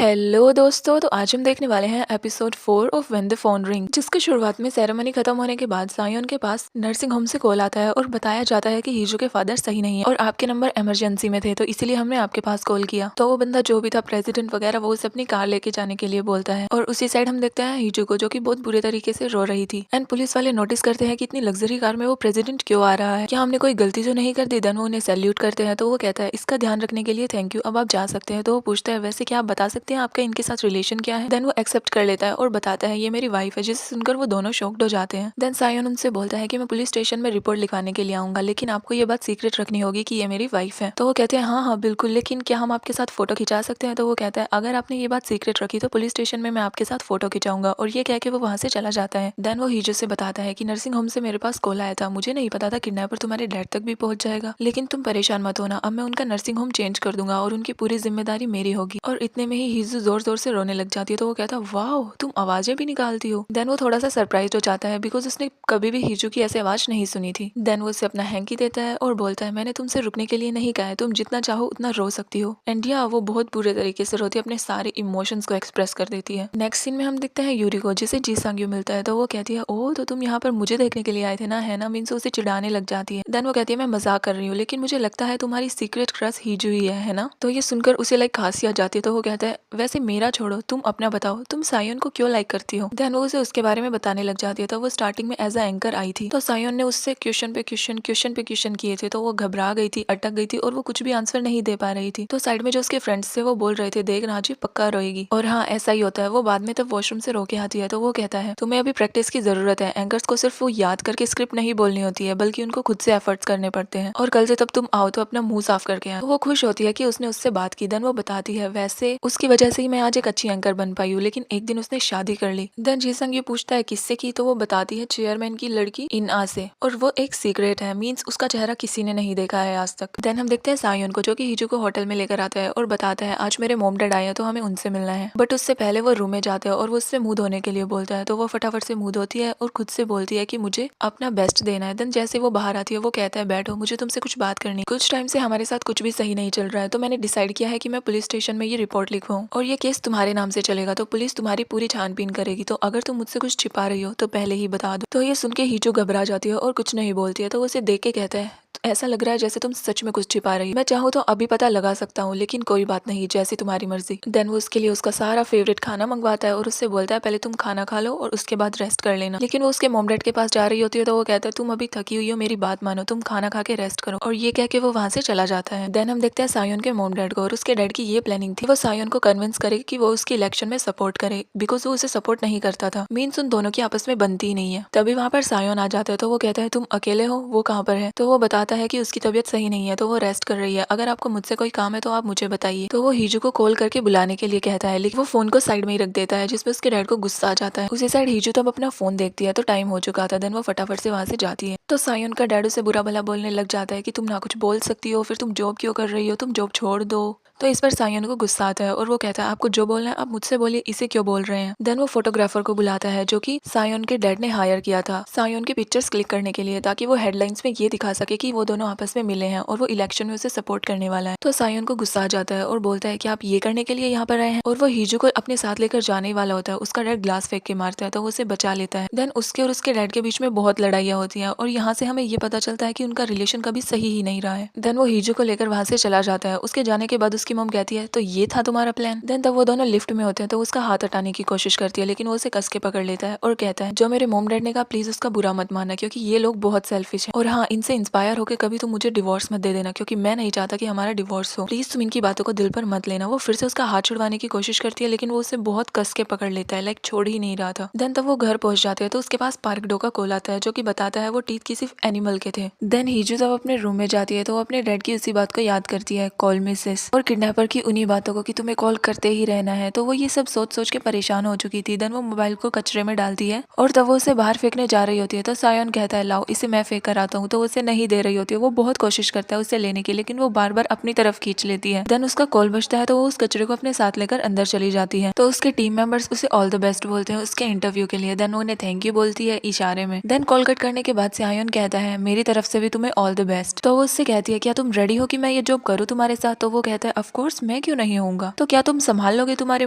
Hello दोस्तों, तो आज हम देखने वाले हैं episode 4 of when the phone ring, जिसके शुरुआत में सेरेमनी खत्म होने के बाद सायोन के पास नर्सिंग होम से कॉल आता है और बताया जाता है कि हीजू के फादर सही नहीं है और आपके नंबर इमरजेंसी में थे, तो इसीलिए हमने आपके पास कॉल किया। तो वो बंदा जो भी था प्रेसिडेंट वगैरह, वो उसे अपनी कार लेके जाने के लिए बोलता है और उसी साइड हम देखते हैं हीजू को, जो की बहुत बुरे तरीके से रो रही थी। एंड पुलिस वाले नोटिस करते हैं कि इतनी लग्जरी कार में वो प्रेसिडेंट क्यों आ रहा है, क्या हमने कोई गलती तो नहीं कर दी। देन वो उन्हें सैल्यूट करते हैं, तो वो कहता है इसका ध्यान रखने के लिए थैंक यू, अब आप जा सकते हैं। तो वो पूछता है वैसे क्या आप बता सकते हैं आपका इनके साथ रिलेशन क्या है। देन वो एक्सेप्ट कर लेता है और बताता है ये मेरी वाइफ है, जिसे सुनकर वो दोनों शॉक्ड हो जाते हैं। देन सायोन उनसे बोलता है कि मैं पुलिस स्टेशन में रिपोर्ट लिखवाने के लिए आऊंगा, लेकिन आपको ये बात सीक्रेट रखनी होगी कि ये मेरी वाइफ है। तो वो कहते हैं हाँ हाँ बिल्कुल, लेकिन क्या हम आपके साथ फोटो खिंचा सकते हैं। तो वो कहता है अगर आपने ये बात सीक्रेट रखी तो पुलिस स्टेशन में मैं आपके साथ फोटो खिंचाऊंगा, और ये कह के वो वहाँ से चला जाता है। देन वो हीजो से बताता है कि नर्सिंग होम से मेरे पास कॉल आया था, मुझे नहीं पता था किडनैपर तुम्हारे डैड तक भी पहुंच जाएगा, लेकिन तुम परेशान मत होना, अब मैं उनका नर्सिंग होम चेंज कर दूंगा और उनकी पूरी जिम्मेदारी मेरी होगी। और इतने में ही हीजो जोर जोर से रोने लग जाती है। तो वो कहता है वाओ तुम आवाजें भी निकालती हो। देन वो थोड़ा सा सरप्राइज हो जाता है बिकॉज उसने कभी भी हीजू की ऐसी आवाज नहीं सुनी थी। देन वो उसे अपना हैंकी देता है और बोलता है मैंने तुमसे रुकने के लिए नहीं कहा है, तुम जितना चाहो उतना रो सकती हो। एंड या वो बहुत बुरे तरीके से रोती है, अपने सारे इमोशंस को एक्सप्रेस कर देती है। नेक्स्ट सीन में हम देखते हैं यूरी को, जिसे जी सांग्यू मिलता है। तो वो कहती है ओह तो तुम यहाँ पर मुझे देखने के लिए आए थे ना, है ना। मीन्स उसे चिढ़ाने लग जाती है। देन वो कहती है मैं मजाक कर रही हूँ, लेकिन मुझे लगता है तुम्हारी सीक्रेट क्रश हीजू ही है ना। तो ये सुनकर उसे लाइक हंसी आ जाती है। तो वो कहता है वैसे मेरा छोड़ो, तुम अपना बताओ, तुम सायोन को क्यों लाइक करती हो। देन वो उसे उसके बारे में बताने लग जाती है। तो वो स्टार्टिंग में एज अ एंकर आई थी, तो सायोन ने उससे क्वेश्चन पे क्वेश्चन किए थे, तो वो घबरा गई थी, अटक गई थी और वो कुछ भी आंसर नहीं दे पा रही थी। तो साइड में जो उसके फ्रेंड्स थे वो बोल रहे थे देख रांची पक्का रोएगी, और हाँ ऐसा ही होता है। वो बाद में तब वॉशरूम से रो के आती है। तो वो कहता है तुम्हें अभी प्रैक्टिस की जरूरत है, एंकर्स को सिर्फ वो याद करके स्क्रिप्ट नहीं बोलनी होती है, बल्कि उनको खुद से एफर्ट्स करने पड़ते हैं, और कल से तब तुम आओ तो अपना मुंह साफ करके आओ। तो वो खुश होती है कि उसने उससे बात की। देन वो बताती है वैसे उसकी वजह से ही मैं आज एक अच्छी एंकर बन पाई हूँ, लेकिन एक दिन उसने शादी कर ली। देन जीसंग ये पूछता है किससे की। तो वो बताती है चेयरमैन की लड़की इनआ से, और वो एक सीक्रेट है, मींस उसका चेहरा किसी ने नहीं देखा है आज तक। देन हम देखते हैं सायोन को, जो कि हीजू को होटल में लेकर आता है और बताता है आज मेरे मॉम डैड आए हैं तो हमें उनसे मिलना है। बट उससे पहले वो रूम में जाते हैं और वो उससे मुंह धोने के लिए बोलता है। तो वो फटाफट से मुंह धोती है और खुद से बोलती है कि मुझे अपना बेस्ट देना है। देन जैसे वो बाहर आती है वो कहता है बैठो, मुझे तुमसे कुछ बात करनी, कुछ टाइम से हमारे साथ कुछ भी सही नहीं चल रहा है, तो मैंने डिसाइड किया है कि मैं पुलिस स्टेशन में ये रिपोर्ट लिखवाऊं और ये केस तुम्हारे नाम से चलेगा, तो पुलिस तुम्हारी पूरी छानबीन करेगी, तो अगर तुम मुझसे कुछ छिपा रही हो तो पहले ही बता दो। तो ये सुन के हीजो घबरा जाती है और कुछ नहीं बोलती है। तो वो उसे देख के कहता है तो ऐसा लग रहा है जैसे तुम सच में कुछ छिपा रही हो, मैं चाहूँ तो अभी पता लगा सकता हूँ, लेकिन कोई बात नहीं, जैसी तुम्हारी मर्जी। देन वो उसके लिए उसका सारा फेवरेट खाना मंगवाता है और उससे बोलता है पहले तुम खाना खा लो और उसके बाद रेस्ट कर लेना। लेकिन वो उसके मॉम डैड के पास जा रही होती है। तो वो कहता है तुम अभी थकी हुई हो, मेरी बात मानो, तुम खाना खा के रेस्ट करो, और ये कह के वो वहाँ से चला जाता है। देन हम देखते हैं सायोन के मॉम डैड को, और उसके डैड की ये प्लानिंग थी वो सायोन को कन्विंस करे कि वो उसकी इलेक्शन में सपोर्ट करे, बिकॉज वो उसे सपोर्ट नहीं करता था। मीन्स उन दोनों की आपस में बनती ही नहीं है। तभी वहाँ पर सायोन आ जाता है। तो वो कहता है तुम अकेले हो, वो कहाँ पर है। तो वो बताता है कि उसकी तबीयत सही नहीं है, तो वो रेस्ट कर रही है, अगर आपको मुझसे कोई काम है तो आप मुझे बताइए। तो वो हीजू को कॉल करके बुलाने के लिए कहता है, लेकिन वो फोन को साइड में ही रख देता है, जिसपे उसके डैड को गुस्सा आ जाता है। उसी साइड हीजू तब अपना फोन देखती है तो टाइम हो चुका था। देन वो फटाफट से वहाँ से जाती है। तो सायोन का डैड उसे बुरा भला बोलने लग जाता है कि तुम ना कुछ बोल सकती हो, फिर तुम जॉब क्यों कर रही हो, तुम जॉब छोड़ दो। तो इस पर सायोन को गुस्सा आता है और वो कहता है आपको जो बोलना है आप मुझसे बोलिए, इसे क्यों बोल रहे हैं। देन वो फोटोग्राफर को बुलाता है जो कि सायोन के डैड ने हायर किया था सायोन की पिक्चर्स क्लिक करने के लिए, ताकि वो हेडलाइंस में ये दिखा सके कि वो दोनों आपस में मिले हैं और वो इलेक्शन में उसे सपोर्ट करने वाला है। तो सायोन को गुस्सा आ जाता है और बोलता है कि आप ये करने के लिए यहाँ पर आए हैं, और वो हीजू को अपने साथ लेकर जाने वाला होता है। उसका डैड ग्लास फेंक के मारता है तो वो उसे बचा लेता है। देन उसके और उसके डैड के बीच में बहुत लड़ाइयाँ होती हैं और यहाँ से हमें ये पता चलता है कि उनका रिलेशन कभी सही ही नहीं रहा है। देन वो हीजू को लेकर वहाँ से चला जाता है। उसके जाने के बाद उसकी मॉम कहती है तो ये था तुम्हारा प्लान। देन तब वो दोनों लिफ्ट में होते हैं तो उसका हाथ हटाने की कोशिश करती है, लेकिन वो उसे कस के पकड़ लेता है और कहता है जो मेरे मॉम डैड ने कहा प्लीज उसका बुरा मत मानना, क्योंकि ये लोग बहुत सेल्फिश हैं, और हाँ इनसे इंस्पायर होकर कभी तुम मुझे डिवोर्स मत दे देना, क्योंकि मैं नहीं चाहता कि हमारा डिवोर्स हो, प्लीज तुम इनकी बातों को दिल पर मत लेना। वो फिर से उसका हाथ छुड़वाने की कोशिश करती है, लेकिन वो उसे बहुत कस के पकड़ लेता है, लाइक छोड़ ही नहीं रहा था। देन तब वो घर पहुंच जाते हैं तो उसके पास पार्क डॉग का कॉल आता है जो कि बताता है वो टीथ की सिर्फ एनिमल के थे। देन हीजू जब अपने रूम में जाती है तो वो अपने डैड की उसी बात को याद करती है, कॉल मिसेस, और किडनैपर की उन्हीं बातों को कि तुम्हें कॉल करते ही रहना है। तो वो ये सब सोच सोच के परेशान हो चुकी थी। देन वो मोबाइल को कचरे में डालती है और तब वो उसे बाहर फेंकने जा रही होती है। तो सायोन कहता है लाओ इसे मैं फेंक कर आता हूँ, तो वो उसे नहीं दे रही होती है। वो बहुत कोशिश करता है उसे लेने की, लेकिन वो बार बार अपनी तरफ खींच लेती है। देन उसका कॉल बजता है तो वो उस कचरे को अपने साथ लेकर अंदर चली जाती है। तो उसके टीम मेंबर्स उसे ऑल द बेस्ट बोलते हैं उसके इंटरव्यू के लिए। देन उन्हें थैंक यू बोलती है इशारे में। देन कॉल कट करने के बाद सायोन कहता है मेरी तरफ से भी तुम्हें ऑल द बेस्ट। तो वो उससे कहती है क्या तुम रेडी हो कि मैं ये जॉब करूँ तुम्हारे साथ। तो वो कहता है ऑफ कोर्स मैं क्यों नहीं होऊंगा। तो क्या तुम संभाल लोगे तुम्हारे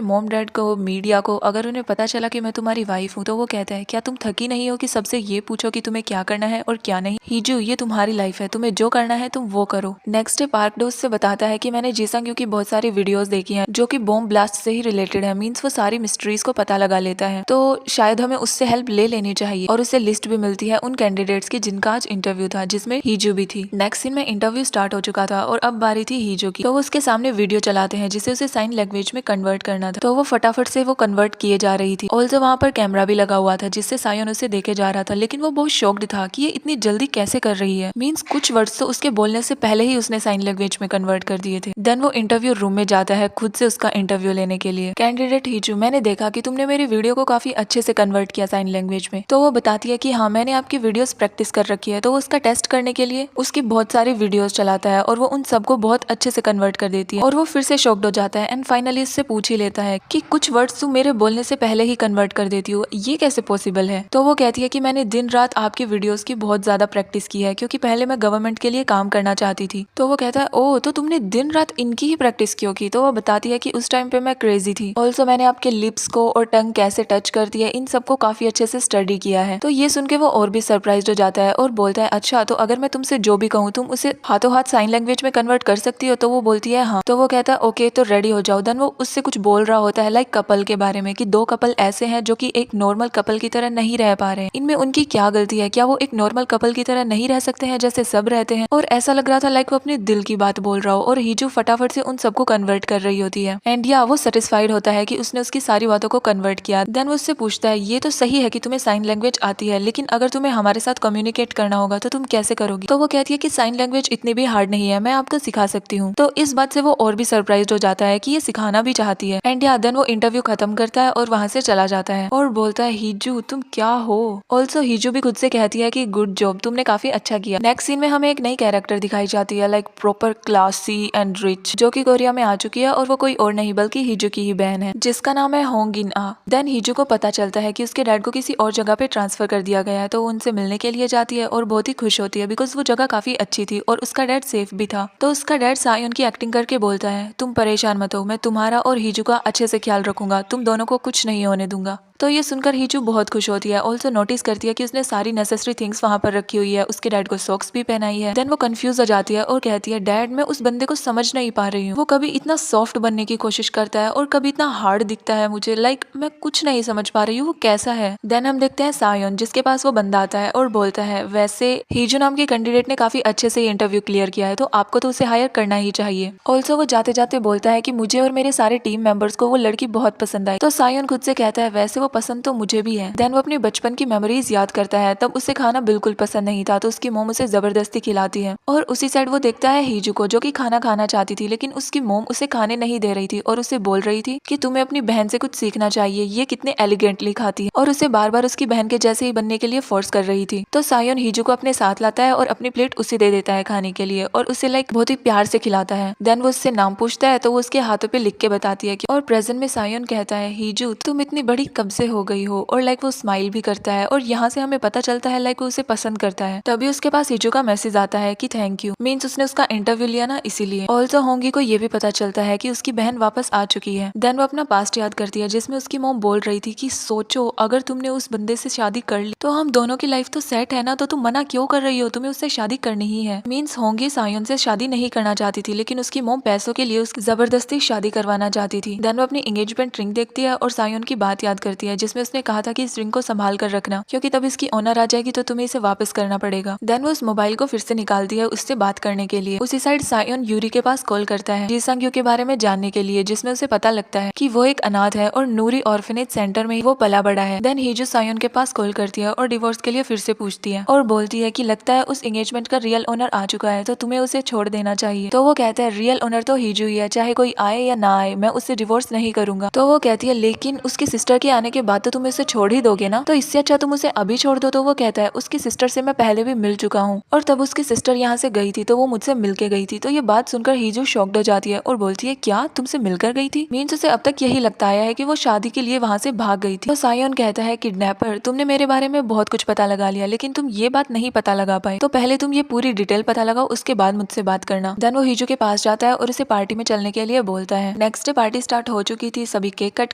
मॉम डैड को, मीडिया को, अगर उन्हें पता चला कि मैं तुम्हारी वाइफ हूँ। तो वो कहता है क्या तुम थकी नहीं हो कि सबसे ये पूछो कि तुम्हें क्या करना है और क्या नहीं। हीजू, ये तुम्हारी लाइफ है, तुम्हें जो करना है तुम वो करो। नेक्स्ट डे पार्क डोस से बताता है कि मैंने जीसंग की बहुत सारी वीडियोस देखी हैं जो कि बॉम्ब ब्लास्ट से ही रिलेटेड है। मीन्स वो सारी मिस्ट्रीज को पता लगा लेता है, तो शायद हमें उससे हेल्प ले लेनी चाहिए। और उसे लिस्ट भी मिलती है उन कैंडिडेट्स की जिनका आज इंटरव्यू था, जिसमें हीजू भी थी। नेक्स्ट सीन में इंटरव्यू स्टार्ट हो चुका था और अब बारी थी हीजू की। तो वो उसके सामने वीडियो चलाते हैं जिसे उसे साइन लैंग्वेज में कन्वर्ट करना था। तो वो फटाफट से वो कन्वर्ट किए जा रही थी। ऑल्सो वहाँ पर कैमरा भी लगा हुआ था जिससे सायोन उसे देखे जा रहा था, लेकिन वो बहुत शॉक्ड था कि ये इतनी जल्दी कैसे कर रही है। मीन्स कुछ वर्ड्स तो उसके बोलने से पहले ही उसने साइन लैंग्वेज में कन्वर्ट कर दिए थे। देन वो इंटरव्यू रूम में जाता है खुद से उसका इंटरव्यू लेने के लिए। कैंडिडेट हीजू, मैंने देखा कि तुमने मेरी वीडियो को काफी अच्छे से कन्वर्ट किया साइन लैंग्वेज में। तो वो बताती है कि हाँ, मैंने आपकी वीडियोस प्रैक्टिस कर रखी है। तो वो उसका टेस्ट करने के लिए उसकी बहुत सारी वीडियोस चलाता है और वो उन सबको बहुत अच्छे से कन्वर्ट कर देती है। और वो फिर से शॉक्ड हो जाता है एंड फाइनली उससे पूछ ही लेता है कि कुछ वर्ड्स तुम मेरे बोलने से पहले ही कन्वर्ट कर देती हो, ये कैसे पॉसिबल है। तो वो कहती है कि मैंने दिन रात आपकी वीडियोस की बहुत ज्यादा प्रैक्टिस की है, क्योंकि पहले मैं गवर्नमेंट के लिए काम करना चाहती थी। तो वो कहता है ओह, तो तुमने दिन रात इनकी ही प्रैक्टिस क्यों की। तो वो बताती है कि उस टाइम पे मैं क्रेजी थी। ऑल्सो मैंने आपके लिप्स को और टंग कैसे टच करती है इन सबको काफी अच्छे से स्टडी किया है। तो ये सुन के वो और भी सरप्राइज हो जाता है और बोलता है अच्छा, तो अगर मैं तुमसे जो भी कहूँ तुम उसे हाथों हाथ साइन लैंग्वेज में कन्वर्ट कर सकती हो। तो वो बोलती है हाँ। तो वो कहता है ओके, तो रेडी हो जाओ। देन वो उससे कुछ बोल रहा होता है लाइक कपल के बारे में, कि दो कपल ऐसे हैं जो कि एक नॉर्मल कपल की तरह नहीं रह पा रहे हैं, इनमें उनकी क्या गलती है, क्या वो एक नॉर्मल कपल की तरह नहीं रह सकते हैं जैसे सब रहते हैं। और ऐसा लग रहा था लाइक वो अपने दिल की बात बोल रहा हो और हीजू फटाफट से उन सबको कन्वर्ट कर रही होती है। एंड या वो सेटिस्फाइड होता है कि उसने उसकी सारी बातों को कन्वर्ट किया। देन वो उससे पूछता है ये तो सही है कि तुम्हें साइन लैंग्वेज आती है, लेकिन अगर तुम्हें हमारे साथ कम्युनिकेट करना होगा तो तुम कैसे करोगी। तो वो कहती है कि साइन लैंग्वेज इतनी भी हार्ड नहीं है, मैं आपको सिखा सकती हूँ। तो इस बात से वो और भी सरप्राइज हो जाता है कि ये सिखाना भी चाहती है। एंड या देन वो इंटरव्यू खत्म करता है और वहां से चला जाता है और बोलता है हीजू तुम क्या हो। ऑल्सो हीजू भी खुद से कहती है कि गुड जॉब, तुमने काफी अच्छा किया। नेक्स्ट सीन में हमें एक नई कैरेक्टर दिखाई जाती है like proper classy and rich, जो कि कोरिया में आ चुकी है और वो कोई और नहीं बल्कि हीजू की ही बहन है जिसका नाम है होंग इन आ। देन हीजू को पता चलता है कि उसके डैड को किसी और जगह पे ट्रांसफर कर दिया गया है। तो वो उनसे मिलने के लिए जाती है और बहुत ही खुश होती है बिकॉज वो जगह काफी अच्छी थी और उसका डैड सेफ भी था। तो उसका डैड सायोन की एक्टिंग करके बोलता है तुम परेशान मत हो, मैं तुम्हारा और हीजू का अच्छे से ख्याल रखूंगा, तुम दोनों को कुछ नहीं होने दूंगा। तो ये सुनकर हीजू बहुत खुश होती है। ऑल्सो नोटिस करती है कि उसने सारी नेसेसरी थिंग्स वहां पर रखी हुई है, उसके डैड को सॉक्स भी पहनाई है। देन वो कंफ्यूज हो जाती है और कहती है डैड, मैं उस बंदे को समझ नहीं पा रही हूँ, वो कभी इतना सॉफ्ट बनने की कोशिश करता है और कभी इतना हार्ड दिखता है मुझे, लाइक मैं कुछ नहीं समझ पा रही हूँ वो कैसा है। देन हम देखते हैं सायोन जिसके पास वो बंदा आता है और बोलता है वैसे हीजू नाम के कैंडिडेट ने काफी अच्छे से इंटरव्यू क्लियर किया है, तो आपको तो उसे हायर करना ही चाहिए। ऑल्सो वो जाते जाते बोलता है कि मुझे और मेरे सारे टीम मेंबर्स को वो लड़की बहुत पसंद आई। तो सायोन खुद से कहता है वैसे वो पसंद तो मुझे भी है। देन वो अपनी बचपन की मेमोरीज याद करता है, तब उसे खाना बिल्कुल पसंद नहीं था तो उसकी मोम उसे जबरदस्ती खिलाती है। और उसी साइड वो देखता है हीजू को जो कि खाना खाना चाहती थी, लेकिन उसकी मोम उसे खाने नहीं दे रही थी और उसे बोल रही थी कि तुम्हें अपनी बहन से कुछ सीखना चाहिए, ये कितने एलिगेंटली खाती है, और उसे बार बार उसकी बहन के जैसे ही बनने के लिए फोर्स कर रही थी। तो सायोन हीजू को अपने साथ लाता है और अपनी प्लेट उसे दे देता है खाने के लिए और उसे लाइक बहुत ही प्यार से खिलाता है। देन वो उससे नाम पूछता है तो वो उसके हाथों पे लिख के बताती है कि, और प्रेजेंट में सायोन कहता है हीजू तुम इतनी बड़ी कब से हो गई हो, और लाइक वो स्माइल भी करता है और यहाँ से हमें पता चलता है लाइक वो उसे पसंद करता है। तभी उसके पास हीजू का मैसेज आता है कि थैंक यू, मीन्स उसने उसका इंटरव्यू लिया ना इसीलिए। ऑल्सो होंगी को ये भी पता चलता है कि उसकी बहन वापस आ चुकी है। देन वो अपना पास्ट याद करती है जिसमें उसकी मॉम बोल रही थी कि सोचो अगर तुमने उस बंदे से शादी कर ली तो हम दोनों की लाइफ तो सेट है ना, तो तुम मना क्यों कर रही हो, तुम्हें उससे शादी करनी ही है। मीन्स होंगी सायोन से शादी नहीं करना चाहती थी, लेकिन उसकी मॉम पैसों के लिए उसकी जबरदस्ती शादी करवाना चाहती थी। देन वो अपनी एंगेजमेंट रिंग देखती है और सायोन की बात याद करती है जिसमें उसने कहा था कि इस रिंग को संभाल कर रखना क्योंकि तब इसकी ओनर आ जाएगी तो तुम्हें इसे वापस करना पड़ेगा। देन वो उस मोबाइल को फिर से निकालती है उससे बात करने के लिए। उसी साइड सायोन यूरी के पास कॉल करता है जीसंग यू के बारे में जानने के लिए, जिसमें उसे पता लगता है कि वो एक अनाथ है और नूरी ऑर्फनेज सेंटर में वो पला बड़ा है। देन हीजू सायोन के पास कॉल करती है और डिवोर्स के लिए फिर से पूछती है और बोलती है कि लगता है उस एंगेजमेंट का रियल ओनर आ चुका है तो तुम्हें उसे छोड़ देना चाहिए। तो वो कहता है रियल ओनर तो हीजू ही है, चाहे कोई आए या ना आए मैं उससे डिवोर्स नहीं करूंगा। तो वो कहती है लेकिन उसकी सिस्टर के आने के बाद तो तुम उसे छोड़ ही दोगे ना, तो इससे अच्छा तुम उसे अभी छोड़ दो। तो वो कहता है उसकी सिस्टर से मैं पहले भी मिल चुका हूँ और तब उसकी सिस्टर यहाँ से गई थी तो वो मुझसे मिल के गई थी। तो ये बात सुनकर हीजू शॉक्ड हो जाती है और बोलती है क्या तुमसे मिलकर गई थी। मीन्स उसे अब तक यही लगता आया है कि वो शादी के लिए वहाँ से भाग गई थी। तो सायोन कहता है किडनैपर तुमने मेरे बारे में बहुत कुछ पता लगा लिया लेकिन तुम ये बात नहीं पता लगा पाए, तो पहले तुम ये पूरी डिटेल पता लगाओ उसके बाद मुझसे बात करना। देन वो हीजू के पास जाता है और उसे पार्टी में चलने के लिए बोलता है। नेक्स्ट डे पार्टी स्टार्ट हो चुकी थी, सभी केक कट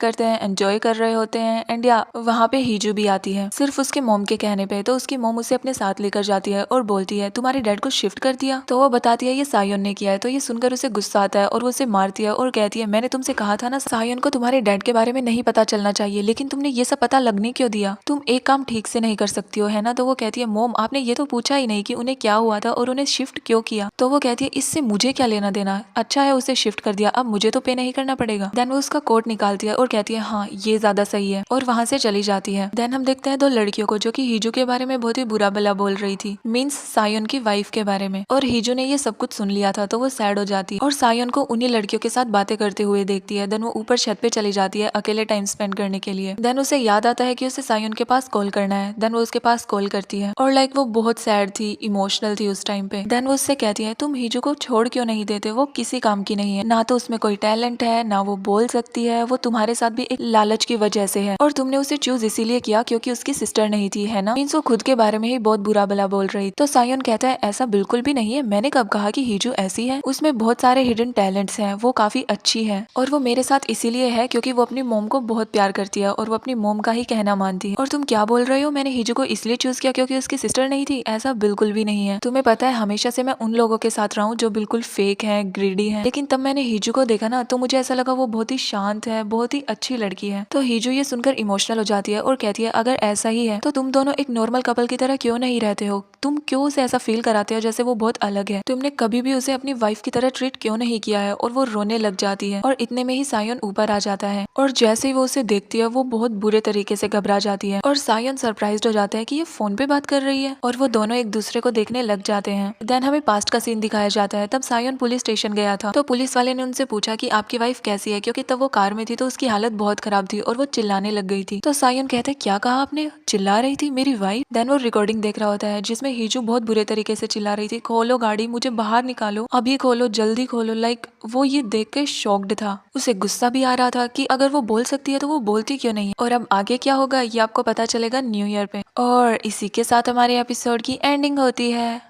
करते हैं, एंजॉय कर रहे होते हैं एंड या वहाँ पे हीजू भी आती है सिर्फ उसके मोम के कहने पे। तो उसकी मोम उसे अपने साथ लेकर जाती है और बोलती है तुम्हारे डैड को शिफ्ट कर दिया। तो वो बताती है ये सायोन ने किया है। तो ये सुनकर उसे गुस्सा आता है और वो उसे मारती है और कहती है मैंने तुमसे कहा था ना सायोन को तुम्हारे डैड के बारे में नहीं पता चलना चाहिए, लेकिन तुमने ये सब पता लगने क्यों दिया, तुम एक काम ठीक से नहीं कर सकती हो है ना। तो वो कहती है मोम आपने ये तो पूछा ही नहीं कि उन्हें क्या हुआ था और उन्हें शिफ्ट क्यों किया। तो वो कहती है इससे मुझे क्या लेना देना, अच्छा है उसे शिफ्ट कर दिया, अब मुझे तो पे नहीं करना पड़ेगा। देन वो उसका कोट निकालती है और कहती है हाँ ये ज्यादा सही है और वहाँ से चली जाती है। देन हम देखते हैं दो लड़कियों को जो कि हीजू के बारे में बहुत ही बुरा भला बोल रही थी, मीन्स सायोन की वाइफ के बारे में। और हीजू ने ये सब कुछ सुन लिया था तो वो सैड हो जाती है और सायोन को उन्हीं लड़कियों के साथ बातें करते हुए देखती है। देन वो ऊपर छत पे चली जाती है अकेले टाइम स्पेंड करने के लिए। देन उसे याद आता है कि उसे सायोन के पास कॉल करना है। देन वो उसके पास कॉल करती है और लाइक वो बहुत सैड थी, इमोशनल थी उस टाइम पे। देन वो उससे कहती है तुम हीजू को छोड़ क्यों नहीं देते, वो किसी काम की नहीं है, ना तो उसमें कोई टैलेंट है ना वो बोल सकती है, वो तुम्हारे साथ भी एक लालच की वजह से है और तुमने उसे चूज इसीलिए किया क्योंकि उसकी सिस्टर नहीं थी है ना। मीन्स वो खुद के बारे में ही बहुत बुरा भला बोल रही। तो सायोन कहता है ऐसा बिल्कुल भी नहीं है, मैंने कब कहा कि हीजू ऐसी है, उसमें बहुत सारे हिडन टैलेंट्स हैं, वो काफी अच्छी है और वो मेरे साथ इसीलिए है क्योंकि वो अपनी मोम को बहुत प्यार करती है और वो अपनी मोम का ही कहना मानती है। और तुम क्या बोल रहे हो मैंने हीजू को इसलिए चूज किया क्योंकि उसकी सिस्टर नहीं थी, ऐसा बिल्कुल भी नहीं है। तुम्हें पता है हमेशा से मैं उन लोगों के साथ रहा हूँ जो बिल्कुल फेक है, ग्रीडी है, लेकिन तब मैंने हीजू को देखा ना तो मुझे ऐसा लगा वो बहुत ही शांत है, बहुत ही अच्छी लड़की है। तो हीजू ये सुनकर इमोशनल हो जाती है और कहती है अगर ऐसा ही है तो तुम दोनों एक नॉर्मल कपल की तरह क्यों नहीं रहते हो, तुम क्यों उसे ऐसा फील कराते हो जैसे वो बहुत अलग है, तुमने कभी भी उसे अपनी वाइफ की तरह ट्रीट क्यों नहीं किया है। और वो रोने लग जाती है और इतने में ही सायोन ऊपर आ जाता है और जैसे ही वो उसे देखती है वो बहुत बुरे तरीके से घबरा जाती है और सायोन सरप्राइज्ड हो जाता है कि ये फोन पे बात कर रही है और वो दोनों एक दूसरे को देखने लग जाते हैं। देन हमें पास्ट का सीन दिखाया जाता है। तब सायोन पुलिस स्टेशन गया था तो पुलिस वाले ने उनसे पूछा कि आपकी वाइफ कैसी है, क्योंकि तब वो कार में थी तो उसकी हालत बहुत खराब थी और वो चिल्लाने लग गई थी। तो सायोन कहते हैं क्या कहा आपने, चिल्ला रही थी मेरी वाइफ। देन वो रिकॉर्डिंग देख रहा होता है जिसमें हीजू बहुत बुरे तरीके से चिल्ला रही थी खोलो गाड़ी, मुझे बाहर निकालो, अभी खोलो, जल्दी खोलो। लाइक वो ये देख के शॉक्ड था, उसे गुस्सा भी आ रहा था कि अगर वो बोल सकती है तो वो बोलती क्यों नहीं। और अब आगे क्या होगा ये आपको पता चलेगा न्यू ईयर पे। और इसी के साथ हमारे एपिसोड की एंडिंग होती है।